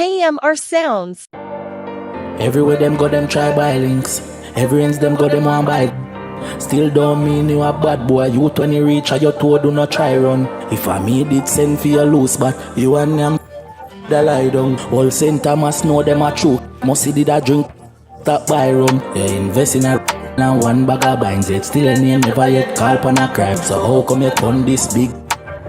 KMRSounds. Everywhere them go, them try buy links. Every ends them go, them want buy. Still don't mean you a bad boy. Youth when you reach your toe, do not try run. If I made it, send for your loose, but you and them the lie down. All St. Thomas know them a true. Must see did a drink, stop buy rum. They invest in a and one bag of binds it. Still a name never yet call upon a crime. So how come you turn this big?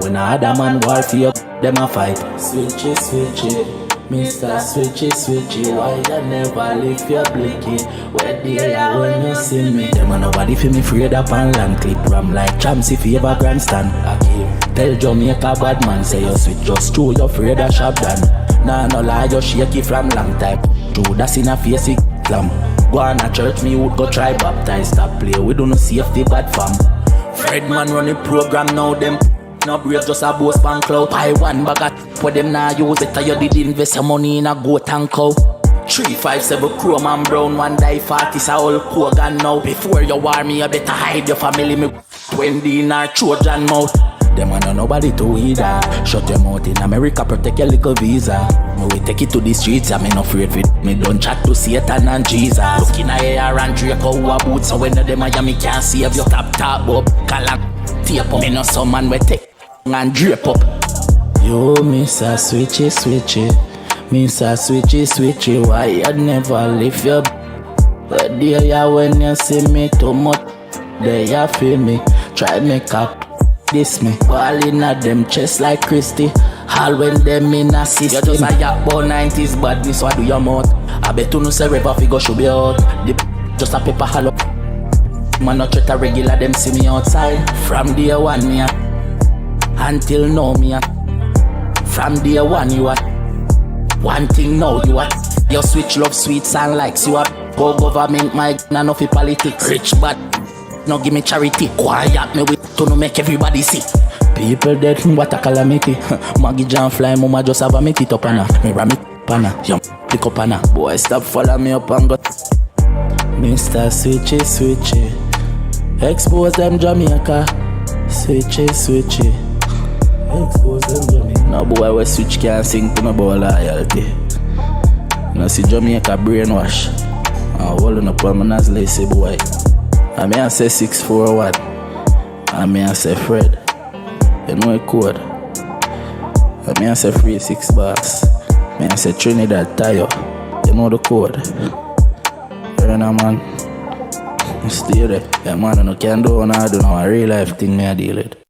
When a other man war for you, them a fight. Switchy, switchy, Mr. Switchy, switchy. Why you never lift your blicky? Where the air when you see me? Them a nobody feel me afraid up and land clip ram like champs if you ever grandstand. I keep tell Jamaica bad man say you switch just true, you afraid of sharp done. Nah no lie, you shaky from long time. True that's in a face it slam. Go on a church, me would go try baptize. Stop play, we don't safety bad fam. Fred man run the program now, them no brave just a boast pan clout. Buy one bag of for them now use it. You did invest your money in a goat and cow. 357 chrome and brown, one die 40 is a whole Kogan now. Before you war me, you better hide your family. Me 20 in our Trojan mouth. Them a know nobody to either. Shut your mouth in America, protect your little visa. Me we take it to the streets, I'm not afraid with. Me don't chat to Satan and Jesus. Looking at air and Draco who a boot. So when the Miami can't save your top up. Call tape up. Me no some man we take and drape up. Yo, Mr. Switchy, switchy, Mr. Switchy, switchy. Why you never lift your the day ya when you see me too much? There you feel me. Try make up this me. Balling at them chest like Christy. All when them in a system. You just a yak about 90s badness. What do your mouth? I bet you no say river figure should be out. The just a paper hollow. Man not treat a regular them see me outside. From day one me until now me from day one you are one thing now you are. Your switch love sweet sound likes you are. Go government my none of politics. Rich but no give me charity. Quiet me with to no make everybody see. People dead what a calamity. Maggie John fly mama just have a meet it up on her. Me ram it pana. Yum pick up on her. Boy stop follow me up and go. Mr. Switchy switchy. Expose them Jamaica. Switchy switchy. Expose them Jamaica. No boy we switch can't sing to me about loyalty. No see Jamaica brainwash. I'm holding up on my lazy boy. I may say 641. I may say Fred. You know a code. I may say 36 bars. I may say Trinidad Tayo. You know the code. You know man. Stay there. Yeah man, I can't do what I do now. A real life thing me I deal with.